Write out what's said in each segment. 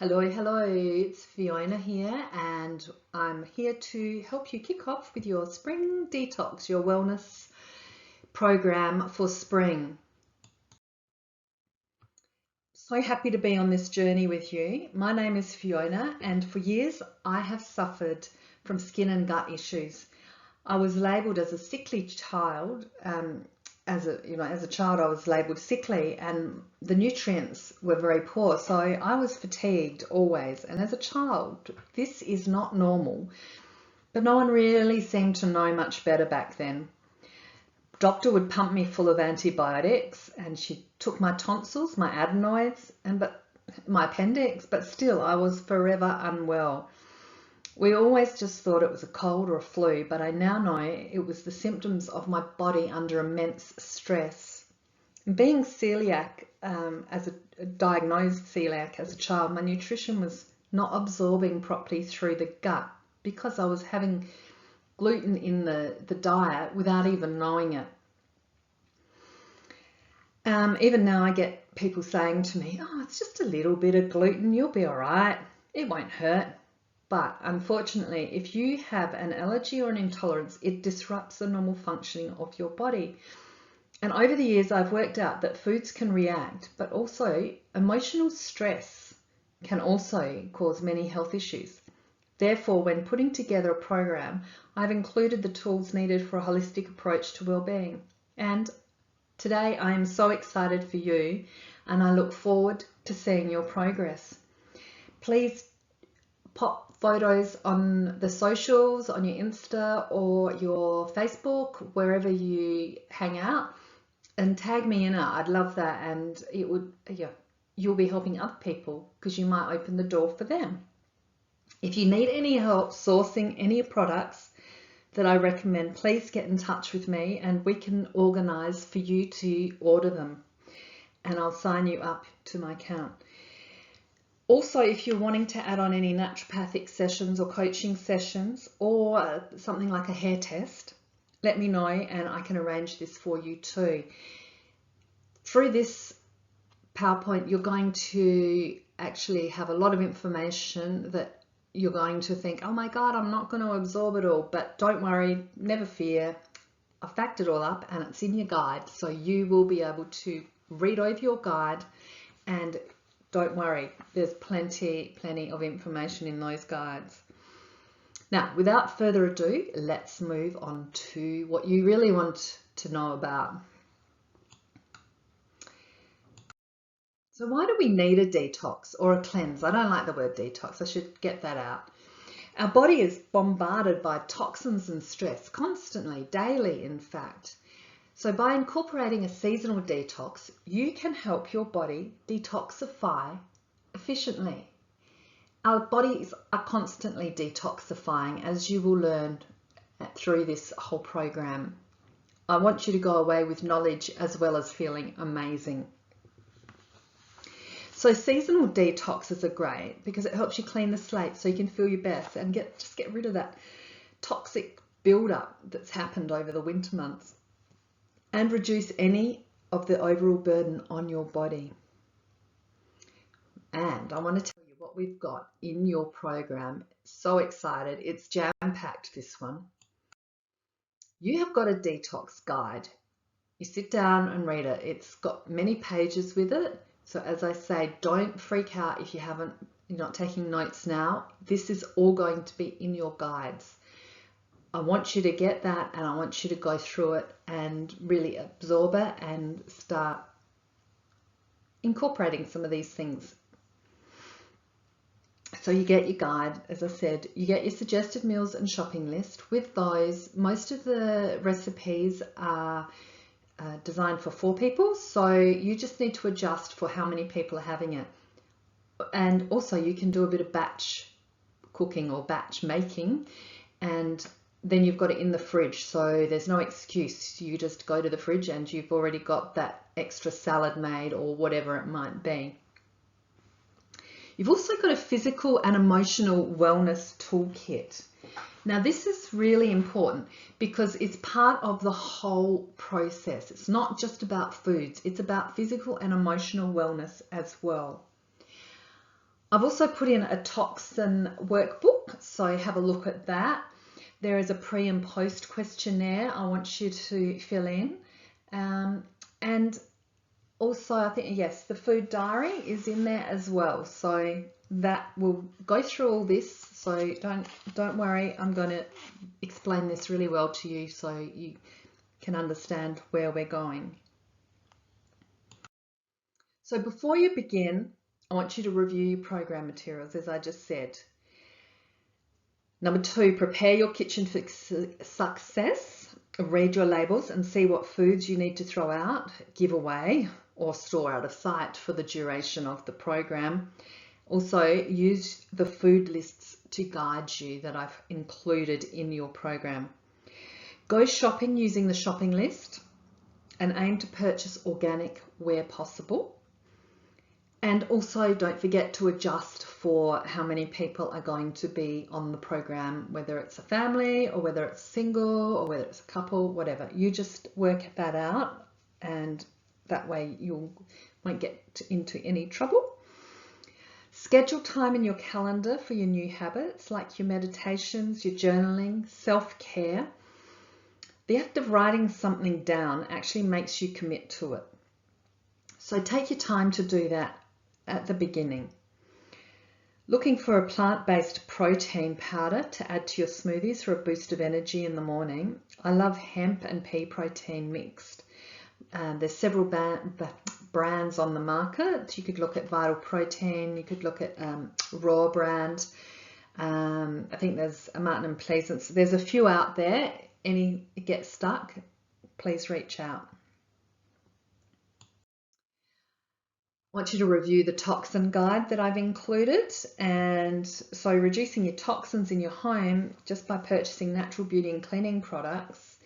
Hello, it's Fiona here, and I'm here to help you kick off with your spring detox, your wellness program for spring. So happy to be on this journey with you. My name is Fiona, and for years I have suffered from skin and gut issues. I was labelled as a sickly child. As a child, I was labelled sickly, and the nutrients were very poor. So I was fatigued always. And as a child, this is not normal. But no one really seemed to know much better back then. Doctor would pump me full of antibiotics, and she took my tonsils, my adenoids, and my appendix. But still, I was forever unwell. We always just thought it was a cold or a flu, but I now know it was the symptoms of my body under immense stress. And being celiac, as a diagnosed celiac as a child, my nutrition was not absorbing properly through the gut because I was having gluten in the diet without even knowing it. Even now I get people saying to me, oh, it's just a little bit of gluten, you'll be all right, it won't hurt. But unfortunately, if you have an allergy or an intolerance, it disrupts the normal functioning of your body. And over the years, I've worked out that foods can react, but also emotional stress can also cause many health issues. Therefore, when putting together a program, I've included the tools needed for a holistic approach to well-being. And today, I am so excited for you, and I look forward to seeing your progress. Please pop photos on the socials, on your Insta or your Facebook, wherever you hang out, and tag me in it. I'd love that, and it would, you'll be helping other people because you might open the door for them. If you need any help sourcing any products that I recommend, please get in touch with me and we can organize for you to order them, and I'll sign you up to my account. Also, if you're wanting to add on any naturopathic sessions or coaching sessions or something like a hair test, let me know and I can arrange this for you too. Through this PowerPoint, you're going to actually have a lot of information that you're going to think, oh my God, I'm not going to absorb it all. But don't worry, never fear. I've backed it all up and it's in your guide. So you will be able to read over your guide, and don't worry, there's plenty of information in those guides. Now, without further ado, let's move on to what you really want to know about. So why do we need a detox or a cleanse? I don't like the word detox, I should get that out. Our body is bombarded by toxins and stress constantly, daily in fact. So by incorporating a seasonal detox, you can help your body detoxify efficiently. Our bodies are constantly detoxifying, as you will learn through this whole program. I want you to go away with knowledge as well as feeling amazing. So seasonal detoxes are great because it helps you clean the slate so you can feel your best and just get rid of that toxic buildup that's happened over the winter months, and reduce any of the overall burden on your body. And I want to tell you what we've got in your program. So excited. It's jam-packed, this one. You have got a detox guide. You sit down and read it. It's got many pages with it. So as I say, don't freak out if you're not taking notes now. This is all going to be in your guides. I want you to get that, and I want you to go through it and really absorb it and start incorporating some of these things. So you get your guide, as I said, you get your suggested meals and shopping list. With those, most of the recipes are designed for 4 people, so you just need to adjust for how many people are having it. And also you can do a bit of batch cooking or batch making, and then you've got it in the fridge, so there's no excuse. You just go to the fridge and you've already got that extra salad made or whatever it might be. You've also got a physical and emotional wellness toolkit. Now this is really important because it's part of the whole process. It's not just about foods, it's about physical and emotional wellness as well. I've also put in a toxin workbook, so have a look at that. There is a pre and post questionnaire I want you to fill in. And also, I think, yes, the food diary is in there as well. So that will go through all this. So don't worry, I'm going to explain this really well to you so you can understand where we're going. So before you begin, I want you to review your program materials, as I just said. Number 2, prepare your kitchen for success. Read your labels and see what foods you need to throw out, give away, or store out of sight for the duration of the program. Also, use the food lists to guide you that I've included in your program. Go shopping using the shopping list and aim to purchase organic where possible. And also don't forget to adjust for how many people are going to be on the program, whether it's a family or whether it's single or whether it's a couple, whatever. You just work that out, and that way you won't get into any trouble. Schedule time in your calendar for your new habits, like your meditations, your journaling, self-care. The act of writing something down actually makes you commit to it. So take your time to do that at the beginning. Looking for a plant-based protein powder to add to your smoothies for a boost of energy in the morning. I love hemp and pea protein mixed. There's several brands on the market. You could look at Vital Protein, you could look at Raw brand. I think there's a Martin and Pleasance. There's a few out there. Any get stuck, please reach out. I want you to review the toxin guide that I've included. And so reducing your toxins in your home just by purchasing natural beauty and cleaning products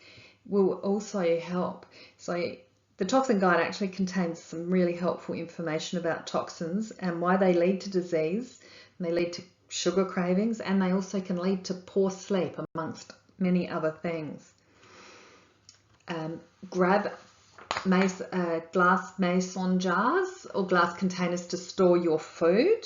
will also help. So the toxin guide actually contains some really helpful information about toxins and why they lead to disease, and they lead to sugar cravings, and they also can lead to poor sleep, amongst many other things. Grab glass mason jars or glass containers to store your food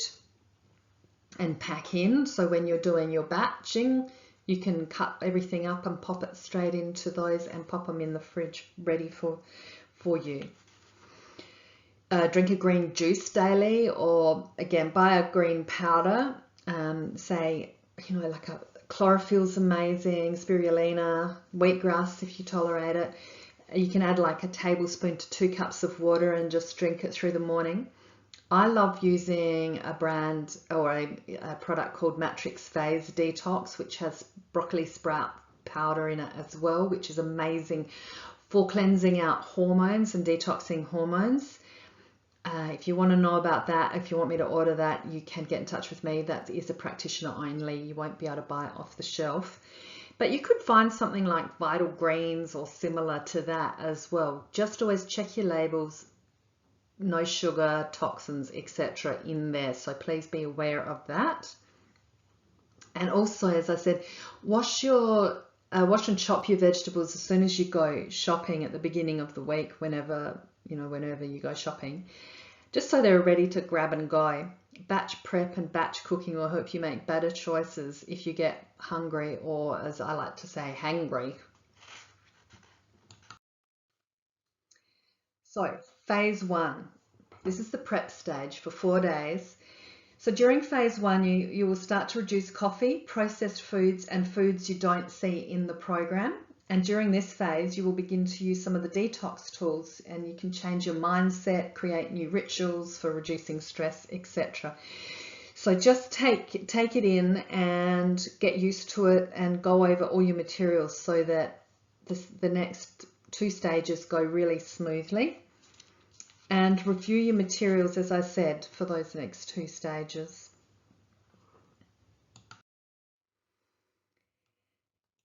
and pack in, so when you're doing your batching you can cut everything up and pop it straight into those and pop them in the fridge ready for you. Drink a green juice daily, or again buy a green powder, say, you know, like a chlorophyll's amazing, spirulina, wheatgrass if you tolerate it. You can add like a tablespoon to 2 cups of water and just drink it through the morning. I love using a brand or a product called Matrix Phase Detox, which has broccoli sprout powder in it as well, which is amazing for cleansing out hormones and detoxing hormones. If you want to know about that, if you want me to order that, you can get in touch with me. That is a practitioner only. You won't be able to buy it off the shelf. But you could find something like Vital Greens or similar to that as well. Just always check your labels, no sugar, toxins, etc. in there. So please be aware of that. And also, as I said, wash and chop your vegetables as soon as you go shopping at the beginning of the week, whenever you go shopping, just so they're ready to grab and go. Batch prep and batch cooking will help you make better choices if you get hungry, or as I like to say, hangry. So phase 1, this is the prep stage for 4 days. So during phase 1, you will start to reduce coffee, processed foods and foods you don't see in the program. And during this phase, you will begin to use some of the detox tools, and you can change your mindset, create new rituals for reducing stress, etc. So just take it in and get used to it and go over all your materials so that the next 2 stages go really smoothly. And review your materials, as I said, for those next 2 stages.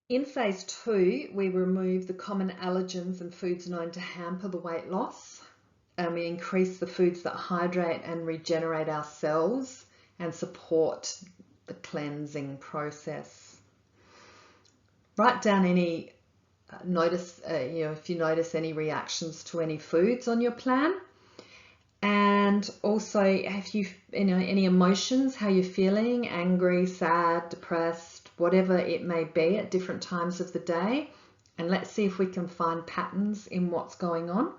In phase 2, we remove the common allergens and foods known to hamper the weight loss, and we increase the foods that hydrate and regenerate our cells and support the cleansing process. Write down any if you notice any reactions to any foods on your plan, And also, have you, any emotions, how you're feeling, angry, sad, depressed, whatever it may be at different times of the day. And let's see if we can find patterns in what's going on.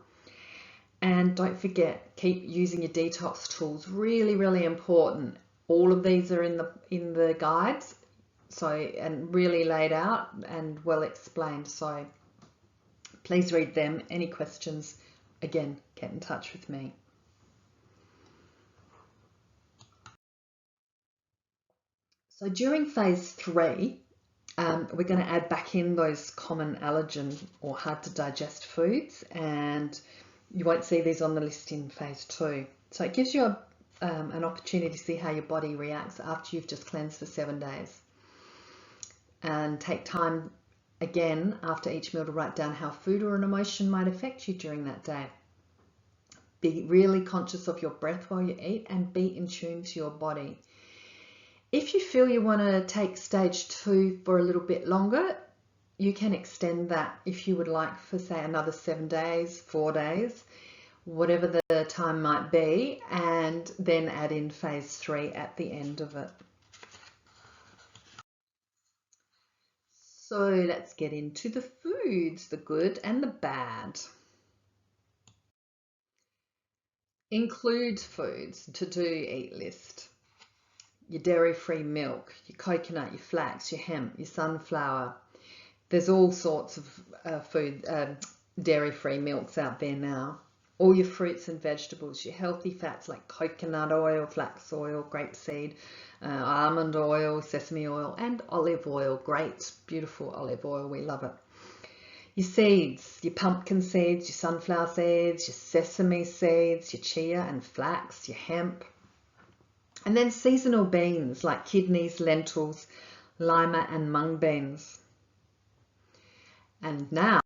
And don't forget, keep using your detox tools. Really, really important. All of these are in the guides, so, and really laid out and well explained. So please read them. Any questions, again, get in touch with me. So during phase 3, we're going to add back in those common allergen or hard to digest foods, and you won't see these on the list in phase 2. So it gives you an opportunity to see how your body reacts after you've just cleansed for 7 days. And take time again after each meal to write down how food or an emotion might affect you during that day. Be really conscious of your breath while you eat and be in tune to your body. If you feel you want to take stage 2 for a little bit longer, you can extend that if you would like for, say, another 7 days, 4 days, whatever the time might be, and then add in phase 3 at the end of it. So let's get into the foods, the good and the bad. Include foods to do eat list. Your dairy-free milk, your coconut, your flax, your hemp, your sunflower. There's all sorts of dairy-free milks out there now. All your fruits and vegetables, your healthy fats like coconut oil, flax oil, grapeseed, almond oil, sesame oil, and olive oil. Great, beautiful olive oil. We love it. Your seeds, your pumpkin seeds, your sunflower seeds, your sesame seeds, your chia and flax, your hemp. And then seasonal beans like kidneys, lentils, lima and mung beans. And now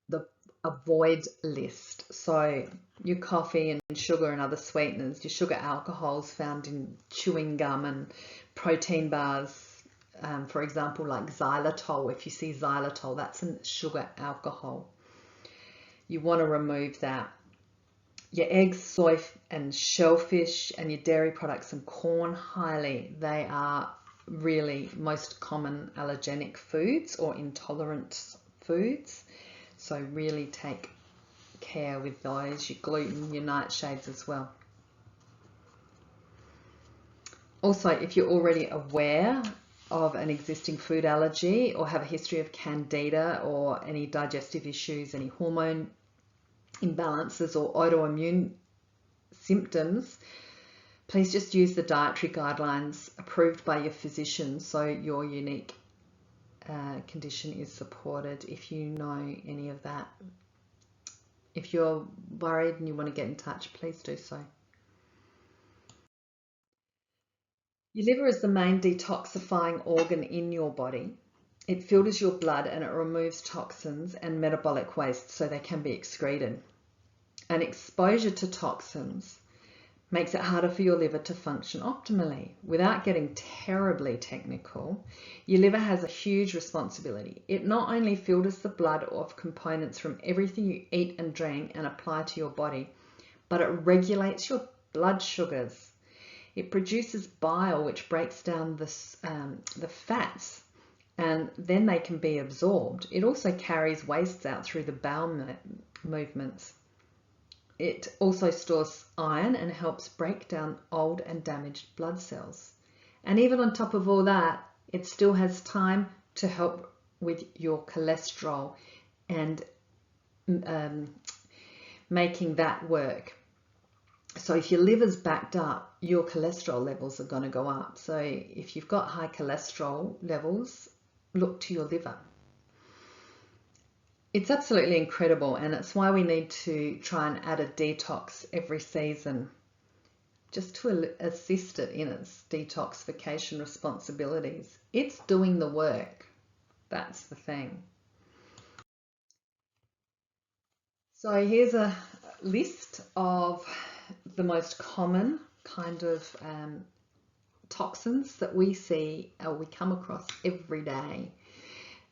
the avoid list. So your coffee and sugar and other sweeteners, your sugar alcohols found in chewing gum and protein bars, for example, like xylitol. If you see xylitol, that's a sugar alcohol. You want to remove that. Your eggs, soy and shellfish, and your dairy products and corn, highly. They are really most common allergenic foods or intolerant foods. So really take care with those. Your gluten, your nightshades as well. Also, if you're already aware of an existing food allergy or have a history of candida or any digestive issues, any hormone imbalances or autoimmune symptoms, please just use the dietary guidelines approved by your physician so your unique condition is supported. If you know any of that, if you're worried and you want to get in touch, please do so. Your liver is the main detoxifying organ in your body. It filters your blood and it removes toxins and metabolic waste so they can be excreted. And exposure to toxins makes it harder for your liver to function optimally. Without getting terribly technical, your liver has a huge responsibility. It not only filters the blood of components from everything you eat and drink and apply to your body, but it regulates your blood sugars. It produces bile, which breaks down the fats, and then they can be absorbed. It also carries wastes out through the bowel movements. It also stores iron and helps break down old and damaged blood cells. And even on top of all that, it still has time to help with your cholesterol and making that work. So if your liver's backed up, your cholesterol levels are going to go up. So if you've got high cholesterol levels, look to your liver. It's absolutely incredible, and it's why we need to try and add a detox every season just to assist it in its detoxification responsibilities. It's doing the work. That's the thing. So here's a list of the most common kind of toxins that we see or we come across every day.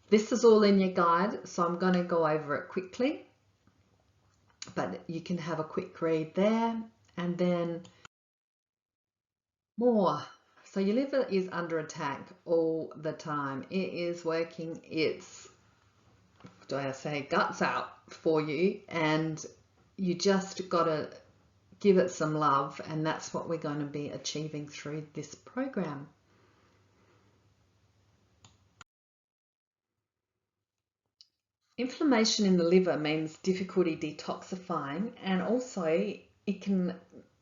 This is all in your guide, so I'm going to go over it quickly. but you can have a quick read there. And then more. So your liver is under attack all the time. It is working its, guts out for you, and you just got to give it some love, and that's what we're going to be achieving through this program. Inflammation in the liver means difficulty detoxifying, and also it can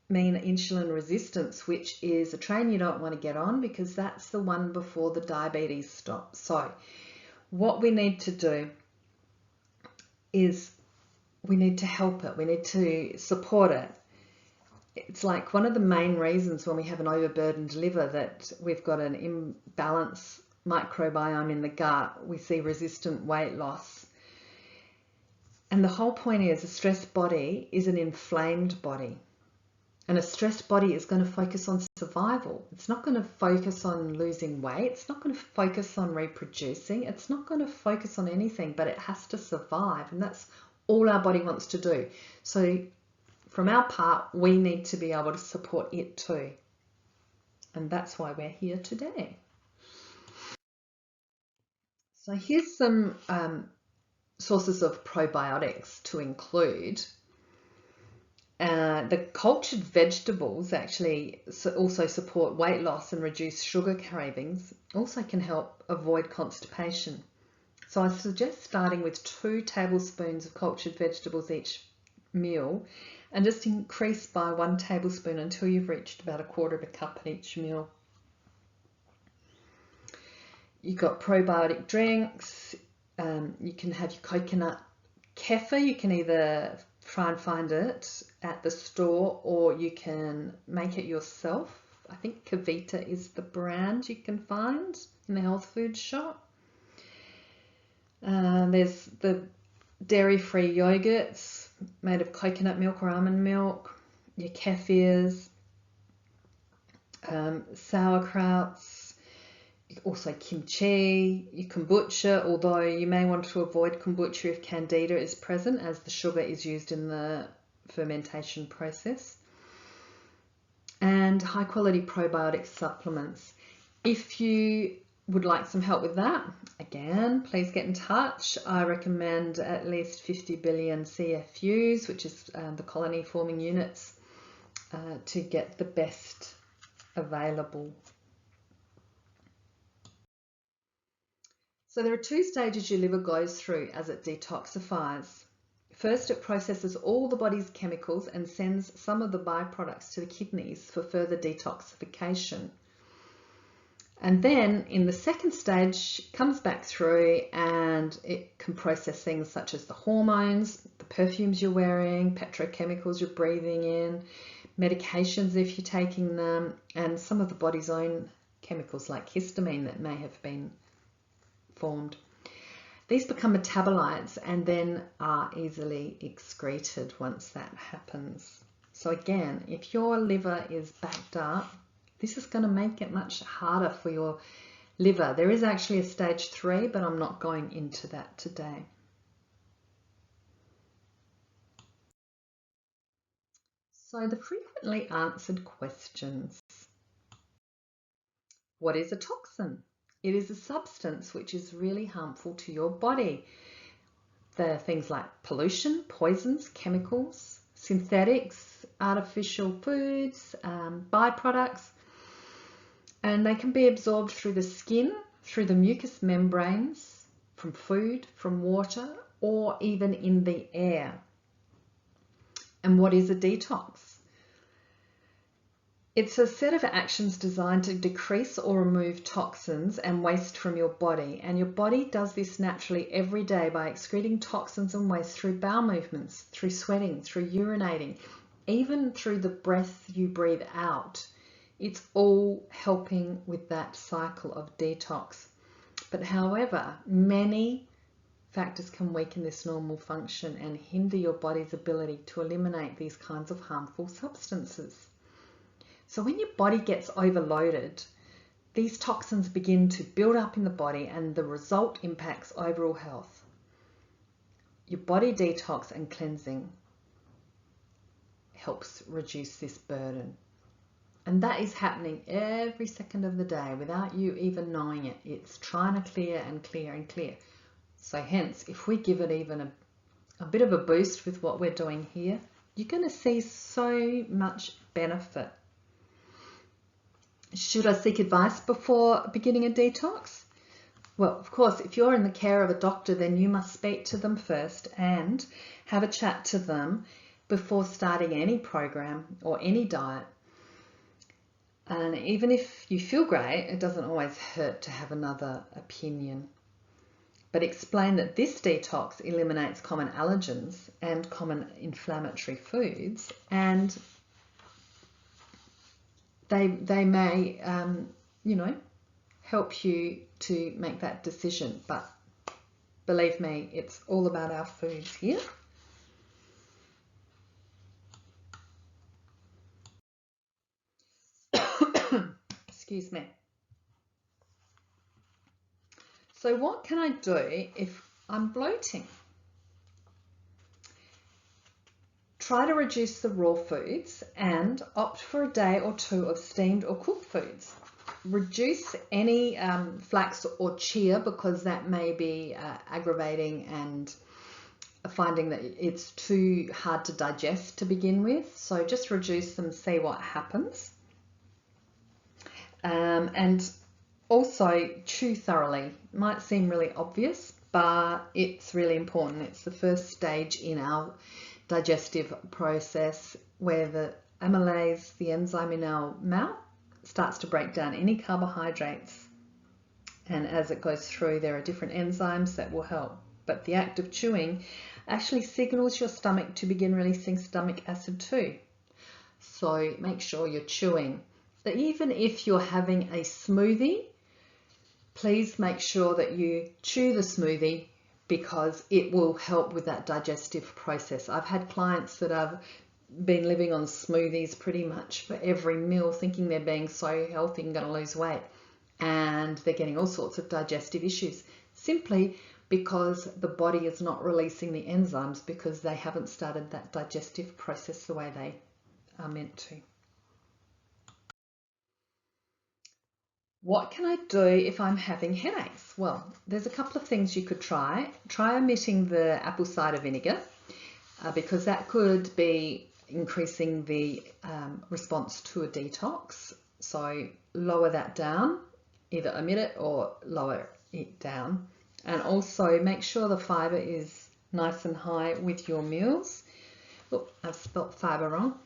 mean insulin resistance, which is a train you don't want to get on, because that's the one before the diabetes stops. So what we need to do is we need to help it. We need to support it. It's like one of the main reasons when we have an overburdened liver that we've got an imbalanced microbiome in the gut. We see resistant weight loss. And the whole point is a stressed body is an inflamed body. And a stressed body is going to focus on survival. It's not going to focus on losing weight. It's not going to focus on reproducing. It's not going to focus on anything, but it has to survive. And that's all our body wants to do. So from our part, we need to be able to support it too. And that's why we're here today. So here's some sources of probiotics to include. The cultured vegetables actually also support weight loss and reduce sugar cravings. Also can help avoid constipation. So I suggest starting with 2 tablespoons of cultured vegetables each meal, and just increase by 1 tablespoon until you've reached about 1/4 cup at each meal. You've got probiotic drinks. You can have your coconut kefir. You can either try and find it at the store, or you can make it yourself. I think Kavita is the brand you can find in the health food shop. There's the dairy-free yogurts made of coconut milk or almond milk, your kefirs, sauerkrauts, also kimchi, your kombucha, although you may want to avoid kombucha if candida is present, as the sugar is used in the fermentation process, and high quality probiotic supplements. If you would like some help with that, again, please get in touch. I recommend at least 50 billion CFUs, which is the colony forming units, to get the best available. So there are 2 stages your liver goes through as it detoxifies. First, it processes all the body's chemicals and sends some of the byproducts to the kidneys for further detoxification. And then in the second stage, it comes back through and it can process things such as the hormones, the perfumes you're wearing, petrochemicals you're breathing in, medications if you're taking them, and some of the body's own chemicals like histamine that may have been formed. These become metabolites and then are easily excreted once that happens. So again, if your liver is backed up, this is going to make it much harder for your liver. There is actually a stage 3, but I'm not going into that today. So the frequently answered questions. What is a toxin? It is a substance which is really harmful to your body. There are things like pollution, poisons, chemicals, synthetics, artificial foods, byproducts, and they can be absorbed through the skin, through the mucous membranes, from food, from water, or even in the air. And what is a detox? It's a set of actions designed to decrease or remove toxins and waste from your body. And your body does this naturally every day by excreting toxins and waste through bowel movements, through sweating, through urinating, even through the breath you breathe out. It's all helping with that cycle of detox. But however, many factors can weaken this normal function and hinder your body's ability to eliminate these kinds of harmful substances. So when your body gets overloaded, these toxins begin to build up in the body, and the result impacts overall health. Your body detox and cleansing helps reduce this burden. And that is happening every second of the day without you even knowing it. It's trying to clear and clear and clear. So hence, if we give it even a bit of a boost with what we're doing here, you're going to see so much benefit. Should I seek advice before beginning a detox? Well, of course, if you're in the care of a doctor, then you must speak to them first and have a chat to them before starting any program or any diet. And even if you feel great, it doesn't always hurt to have another opinion. But explain that this detox eliminates common allergens and common inflammatory foods, and they may, help you to make that decision. But believe me, it's all about our foods here. Excuse me. So what can I do if I'm bloating? Try to reduce the raw foods and opt for a day or two of steamed or cooked foods. Reduce any flax or chia because that may be aggravating and finding that it's too hard to digest to begin with. So just reduce them, see what happens. And also chew thoroughly. Might seem really obvious, but it's really important. It's the first stage in our digestive process where the amylase, the enzyme in our mouth, starts to break down any carbohydrates. And as it goes through, there are different enzymes that will help. But the act of chewing actually signals your stomach to begin releasing stomach acid too. So make sure you're chewing. But even if you're having a smoothie, please make sure that you chew the smoothie because it will help with that digestive process. I've had clients that have been living on smoothies pretty much for every meal, thinking they're being so healthy and going to lose weight. And they're getting all sorts of digestive issues simply because the body is not releasing the enzymes because they haven't started that digestive process the way they are meant to. What can I do if I'm having headaches? Well, there's a couple of things you could try. Try omitting the apple cider vinegar because that could be increasing the response to a detox. So lower that down, either omit it or lower it down. And also make sure the fiber is nice and high with your meals. Oh, I've spelt fiber wrong.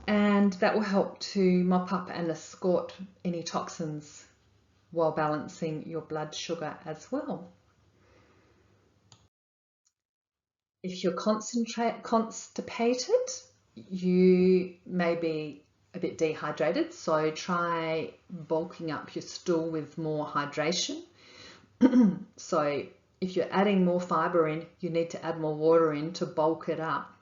And that will help to mop up and escort any toxins while balancing your blood sugar as well. If you're constipated, you may be a bit dehydrated, so try bulking up your stool with more hydration. So if you're adding more fiber in, you need to add more water in to bulk it up.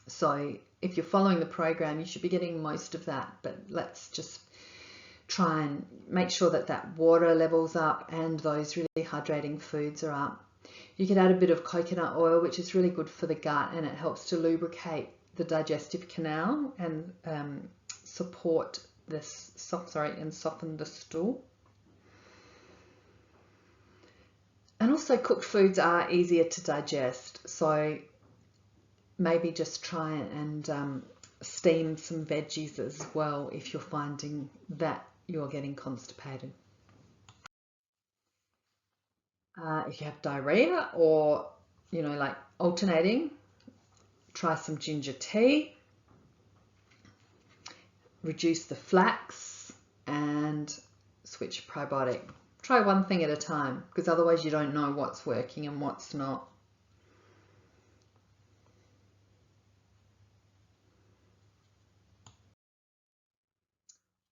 So if you're following the program, you should be getting most of that, but let's just try and make sure that that water level's up and those really hydrating foods are up. You can add a bit of coconut oil, which is really good for the gut, and it helps to lubricate the digestive canal and support this and soften the stool. And also cooked foods are easier to digest, so maybe just try and steam some veggies as well if you're finding that you're getting constipated. If you have diarrhea or, like alternating, try some ginger tea, reduce the flax and switch probiotic. Try one thing at a time because otherwise you don't know what's working and what's not.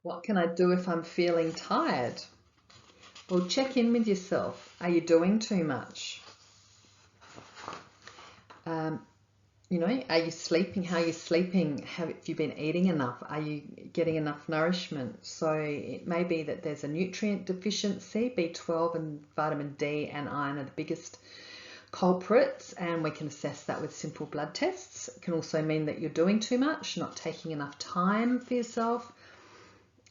What can I do if I'm feeling tired? Well, check in with yourself. Are you doing too much? Are you sleeping? How are you sleeping? Have you been eating enough? Are you getting enough nourishment? So it may be that there's a nutrient deficiency. B12 and vitamin D and iron are the biggest culprits, and we can assess that with simple blood tests. It can also mean that you're doing too much, not taking enough time for yourself.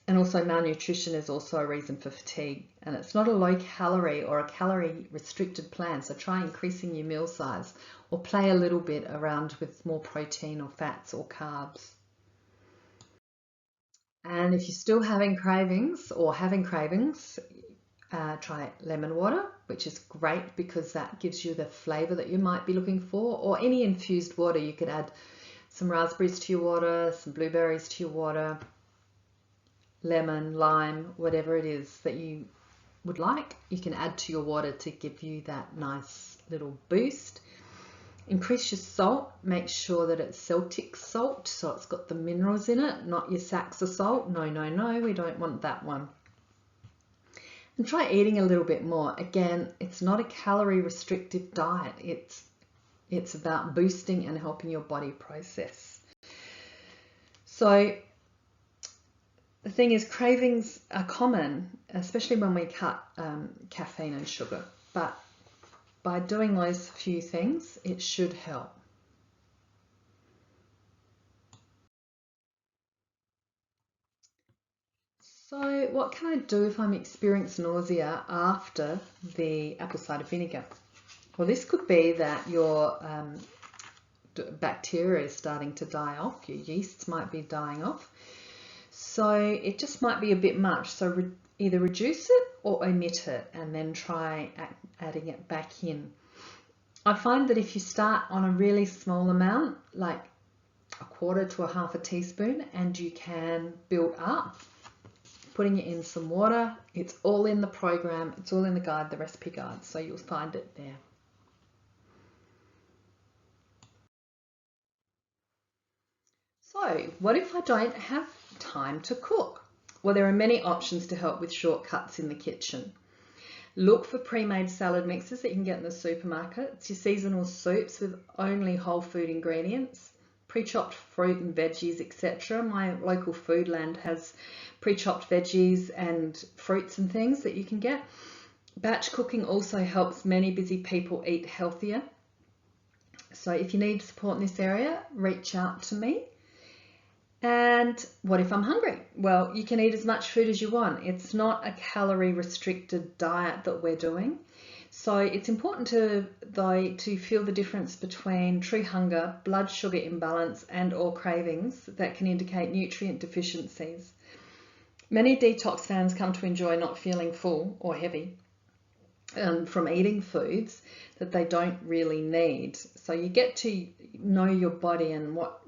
And also malnutrition is also a reason for fatigue. And it's not a low calorie or a calorie restricted plan. So try increasing your meal size or play a little bit around with more protein or fats or carbs. And if you're still having cravings try lemon water, which is great because that gives you the flavor that you might be looking for, or any infused water. You could add some raspberries to your water, some blueberries to your water, lemon, lime, whatever it is that you would like, you can add to your water to give you that nice little boost. Increase your salt. Make sure that it's Celtic salt, so it's got the minerals in it, not your Saxa salt. No, we don't want that one. And try eating a little bit more. Again, it's not a calorie restrictive diet. It's about boosting and helping your body process. So the thing is, cravings are common, especially when we cut caffeine and sugar. But by doing those few things, it should help. So what can I do if I'm experiencing nausea after the apple cider vinegar? Well, this could be that your bacteria is starting to die off, your yeasts might be dying off. So it just might be a bit much. So either reduce it or omit it and then try adding it back in. I find that if you start on a really small amount, like a quarter to a half a teaspoon, and you can build up, putting it in some water, it's all in the program, it's all in the guide, the recipe guide, so you'll find it there. So what if I don't have time to cook? Well, there are many options to help with shortcuts in the kitchen. Look for pre-made salad mixes that you can get in the supermarkets, your seasonal soups with only whole food ingredients, pre-chopped fruit and veggies, etc. My local Foodland has pre-chopped veggies and fruits and things that you can get. Batch cooking also helps many busy people eat healthier. So if you need support in this area, reach out to me. And what if I'm hungry? Well, you can eat as much food as you want. It's not a calorie restricted diet that we're doing. So it's important to feel the difference between true hunger, blood sugar imbalance, and or cravings that can indicate nutrient deficiencies. Many detox fans come to enjoy not feeling full or heavy from eating foods that they don't really need. So you get to know your body and what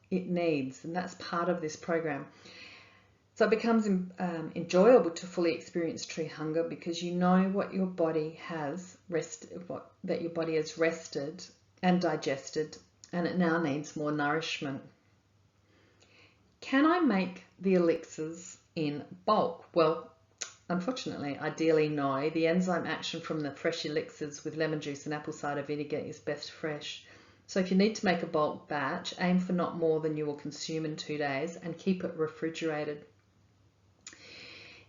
it needs, and that's part of this program. So it becomes enjoyable to fully experience true hunger because you know what your body has that your body has rested and digested, and it now needs more nourishment. Can I make the elixirs in bulk? Well, unfortunately, ideally no. The enzyme action from the fresh elixirs with lemon juice and apple cider vinegar is best fresh. So if you need to make a bulk batch, aim for not more than you will consume in 2 days and keep it refrigerated.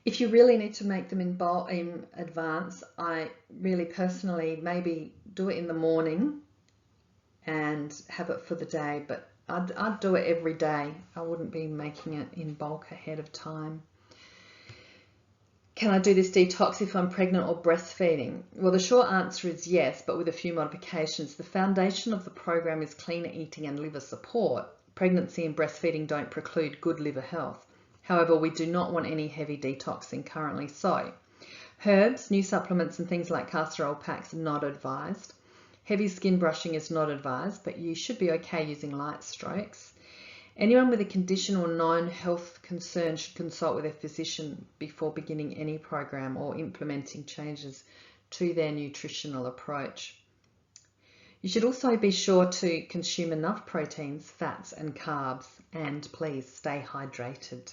If you really need to make them in bulk in advance, I really personally maybe do it in the morning and have it for the day, but I'd do it every day. I wouldn't be making it in bulk ahead of time. Can I do this detox if I'm pregnant or breastfeeding? Well, the short answer is yes, but with a few modifications. The foundation of the program is cleaner eating and liver support. Pregnancy and breastfeeding don't preclude good liver health. However, we do not want any heavy detoxing currently. So, herbs, new supplements and things like castor oil packs are not advised. Heavy skin brushing is not advised, but you should be okay using light strokes. Anyone with a condition or known health concern should consult with their physician before beginning any program or implementing changes to their nutritional approach. You should also be sure to consume enough proteins, fats and carbs, and please stay hydrated.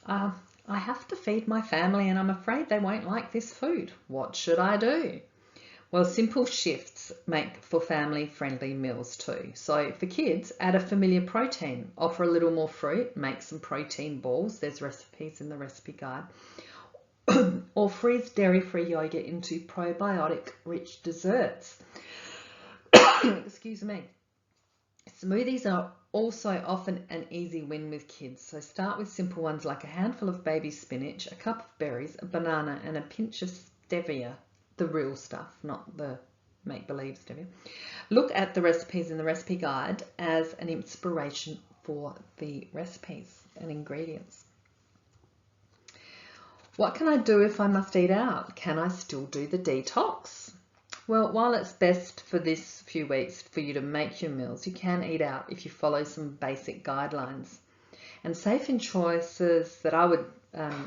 I have to feed my family and I'm afraid they won't like this food. What should I do? Well, simple shifts make for family-friendly meals too. So for kids, add a familiar protein. Offer a little more fruit, make some protein balls. There's recipes in the recipe guide. or freeze dairy-free yogurt into probiotic-rich desserts. Excuse me. Smoothies are also often an easy win with kids, so start with simple ones like a handful of baby spinach, a cup of berries, a banana, and a pinch of stevia, the real stuff, not the make-believe stevia. Look at the recipes in the recipe guide as an inspiration for the recipes and ingredients. What can I do if I must eat out? Can I still do the detox? Well, while it's best for this few weeks for you to make your meals, you can eat out if you follow some basic guidelines. And safe in choices that I would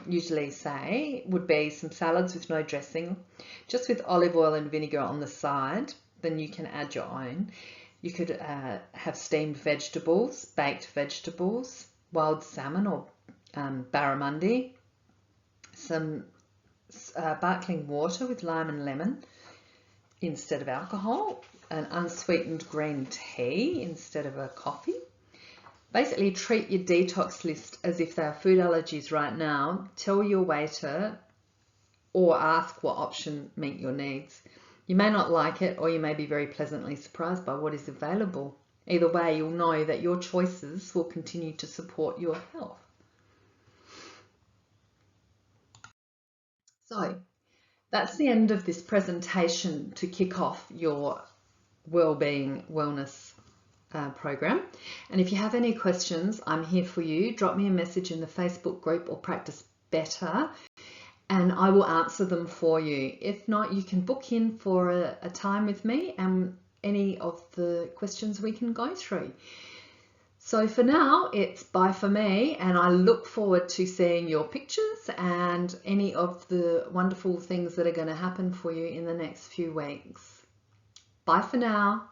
usually say would be some salads with no dressing, just with olive oil and vinegar on the side. Then you can add your own. You could have steamed vegetables, baked vegetables, wild salmon or barramundi, some sparkling water with lime and lemon instead of alcohol, an unsweetened green tea instead of a coffee. Basically, treat your detox list as if they are food allergies right now. Tell your waiter or ask what option meet your needs. You may not like it, or you may be very pleasantly surprised by what is available. Either way, you'll know that your choices will continue to support your health. So that's the end of this presentation to kick off your wellbeing wellness program. And if you have any questions, I'm here for you. Drop me a message in the Facebook group or Practice Better, and I will answer them for you. If not, you can book in for a time with me and any of the questions we can go through. So for now, it's bye for me, and I look forward to seeing your pictures and any of the wonderful things that are going to happen for you in the next few weeks. Bye for now.